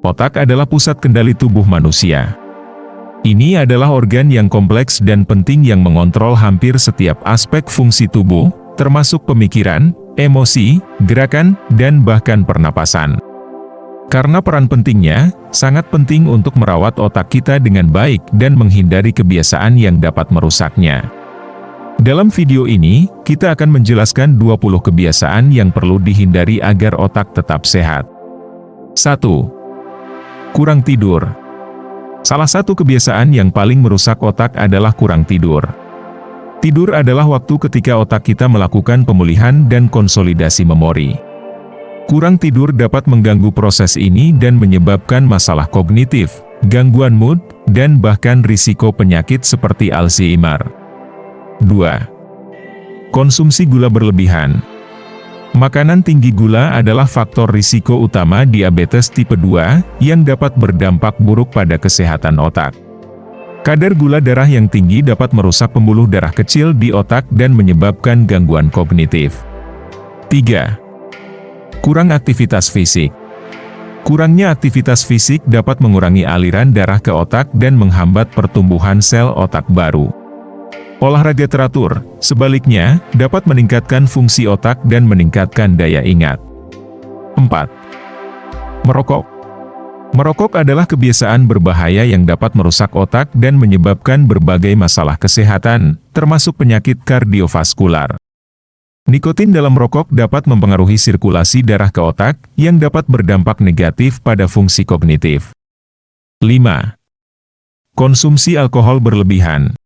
Otak adalah pusat kendali tubuh manusia. Ini adalah organ yang kompleks dan penting yang mengontrol hampir setiap aspek fungsi tubuh, termasuk pemikiran, emosi, gerakan, dan bahkan pernapasan. Karena peran pentingnya, sangat penting untuk merawat otak kita dengan baik dan menghindari kebiasaan yang dapat merusaknya. Dalam video ini, kita akan menjelaskan 20 kebiasaan yang perlu dihindari agar otak tetap sehat. 1. Kurang tidur. Salah satu kebiasaan yang paling merusak otak adalah kurang tidur. Tidur adalah waktu ketika otak kita melakukan pemulihan dan konsolidasi memori. Kurang tidur dapat mengganggu proses ini dan menyebabkan masalah kognitif, gangguan mood, dan bahkan risiko penyakit seperti Alzheimer. 2. Konsumsi gula berlebihan. Makanan tinggi gula adalah faktor risiko utama diabetes tipe 2, yang dapat berdampak buruk pada kesehatan otak. Kadar gula darah yang tinggi dapat merusak pembuluh darah kecil di otak dan menyebabkan gangguan kognitif. 3. Kurang aktivitas fisik. Kurangnya aktivitas fisik dapat mengurangi aliran darah ke otak dan menghambat pertumbuhan sel otak baru. Olahraga teratur, sebaliknya, dapat meningkatkan fungsi otak dan meningkatkan daya ingat. 4. Merokok. Merokok adalah kebiasaan berbahaya yang dapat merusak otak dan menyebabkan berbagai masalah kesehatan, termasuk penyakit kardiovaskular. Nikotin dalam rokok dapat mempengaruhi sirkulasi darah ke otak, yang dapat berdampak negatif pada fungsi kognitif. 5. Konsumsi alkohol berlebihan.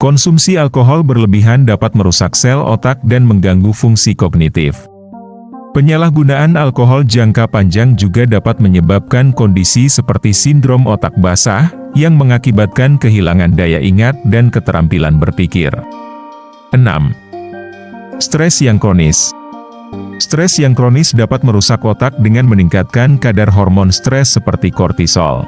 Konsumsi alkohol berlebihan dapat merusak sel otak dan mengganggu fungsi kognitif. Penyalahgunaan alkohol jangka panjang juga dapat menyebabkan kondisi seperti sindrom otak basah, yang mengakibatkan kehilangan daya ingat dan keterampilan berpikir. 6. Stres yang kronis. Stres yang kronis dapat merusak otak dengan meningkatkan kadar hormon stres seperti kortisol.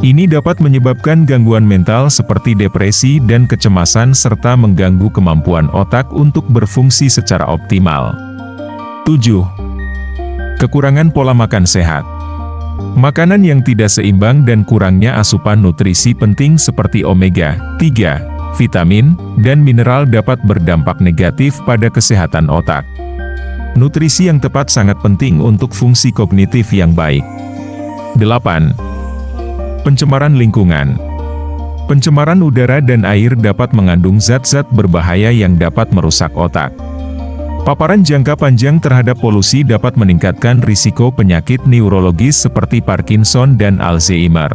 Ini dapat menyebabkan gangguan mental seperti depresi dan kecemasan serta mengganggu kemampuan otak untuk berfungsi secara optimal. 7. Kekurangan pola makan sehat. Makanan yang tidak seimbang dan kurangnya asupan nutrisi penting seperti omega 3, vitamin, dan mineral dapat berdampak negatif pada kesehatan otak. Nutrisi yang tepat sangat penting untuk fungsi kognitif yang baik. 8. Pencemaran lingkungan. Pencemaran udara dan air dapat mengandung zat-zat berbahaya yang dapat merusak otak. Paparan jangka panjang terhadap polusi dapat meningkatkan risiko penyakit neurologis seperti Parkinson dan Alzheimer.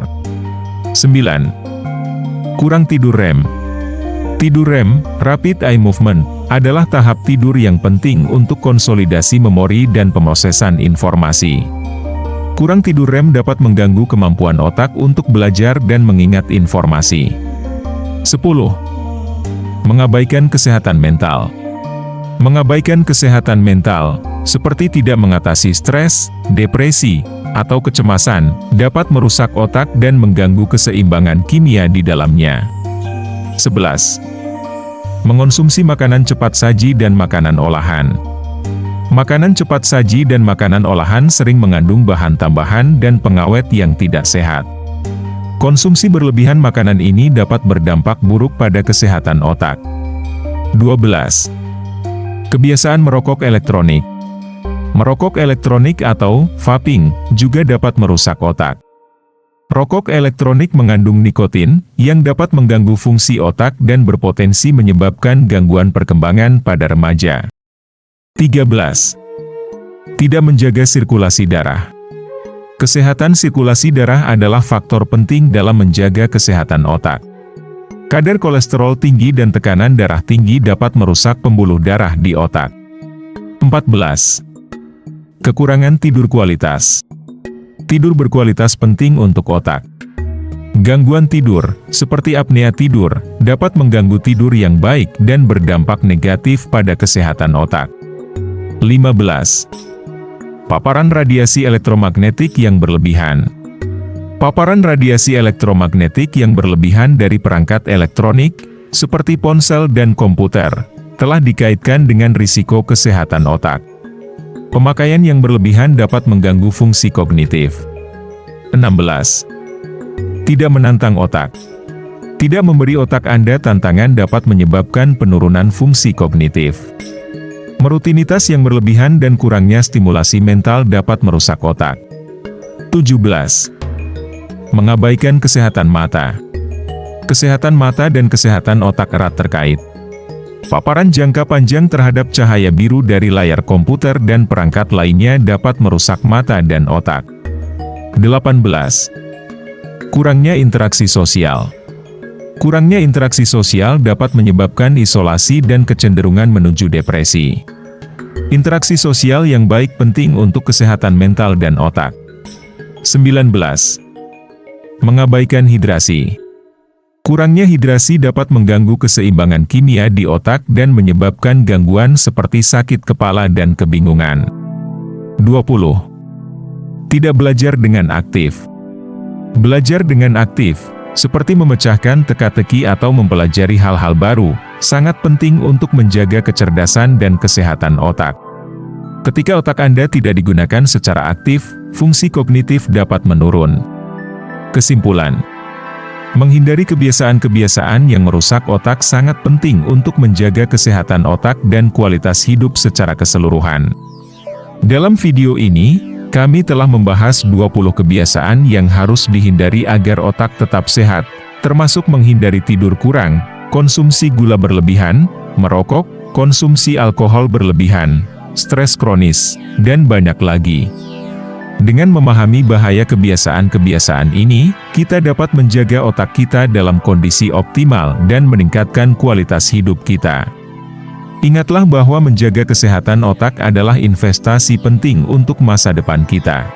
9. Kurang tidur REM. Tidur REM, Rapid Eye Movement, adalah tahap tidur yang penting untuk konsolidasi memori dan pemrosesan informasi. Kurang tidur REM dapat mengganggu kemampuan otak untuk belajar dan mengingat informasi. 10. Mengabaikan kesehatan mental. Mengabaikan kesehatan mental, seperti tidak mengatasi stres, depresi, atau kecemasan, dapat merusak otak dan mengganggu keseimbangan kimia di dalamnya. 11. Mengonsumsi makanan cepat saji dan makanan olahan. Makanan cepat saji dan makanan olahan sering mengandung bahan tambahan dan pengawet yang tidak sehat. Konsumsi berlebihan makanan ini dapat berdampak buruk pada kesehatan otak. 12. Kebiasaan merokok elektronik. Merokok elektronik atau vaping juga dapat merusak otak. Rokok elektronik mengandung nikotin, yang dapat mengganggu fungsi otak dan berpotensi menyebabkan gangguan perkembangan pada remaja. 13. Tidak menjaga sirkulasi darah. Kesehatan sirkulasi darah adalah faktor penting dalam menjaga kesehatan otak. Kadar kolesterol tinggi dan tekanan darah tinggi dapat merusak pembuluh darah di otak. 14. Kekurangan tidur kualitas. Tidur berkualitas penting untuk otak. Gangguan tidur, seperti apnea tidur, dapat mengganggu tidur yang baik dan berdampak negatif pada kesehatan otak. 15. Paparan radiasi elektromagnetik yang berlebihan. Paparan radiasi elektromagnetik yang berlebihan dari perangkat elektronik, seperti ponsel dan komputer, telah dikaitkan dengan risiko kesehatan otak. Pemakaian yang berlebihan dapat mengganggu fungsi kognitif. 16. Tidak menantang otak. Tidak memberi otak Anda tantangan dapat menyebabkan penurunan fungsi kognitif. Rutinitas yang berlebihan dan kurangnya stimulasi mental dapat merusak otak. 17. Mengabaikan kesehatan mata. Kesehatan mata dan kesehatan otak erat terkait. Paparan jangka panjang terhadap cahaya biru dari layar komputer dan perangkat lainnya dapat merusak mata dan otak. 18. Kurangnya interaksi sosial. Kurangnya interaksi sosial dapat menyebabkan isolasi dan kecenderungan menuju depresi. Interaksi sosial yang baik penting untuk kesehatan mental dan otak. 19. Mengabaikan hidrasi. Kurangnya hidrasi dapat mengganggu keseimbangan kimia di otak dan menyebabkan gangguan seperti sakit kepala dan kebingungan. 20. Tidak belajar dengan aktif. Belajar dengan aktif, seperti memecahkan teka-teki atau mempelajari hal-hal baru, sangat penting untuk menjaga kecerdasan dan kesehatan otak. Ketika otak Anda tidak digunakan secara aktif, fungsi kognitif dapat menurun. Kesimpulan: menghindari kebiasaan-kebiasaan yang merusak otak sangat penting untuk menjaga kesehatan otak dan kualitas hidup secara keseluruhan. Dalam video ini, kami telah membahas 20 kebiasaan yang harus dihindari agar otak tetap sehat, termasuk menghindari tidur kurang, konsumsi gula berlebihan, merokok, konsumsi alkohol berlebihan, stres kronis, dan banyak lagi. Dengan memahami bahaya kebiasaan-kebiasaan ini, kita dapat menjaga otak kita dalam kondisi optimal dan meningkatkan kualitas hidup kita. Ingatlah bahwa menjaga kesehatan otak adalah investasi penting untuk masa depan kita.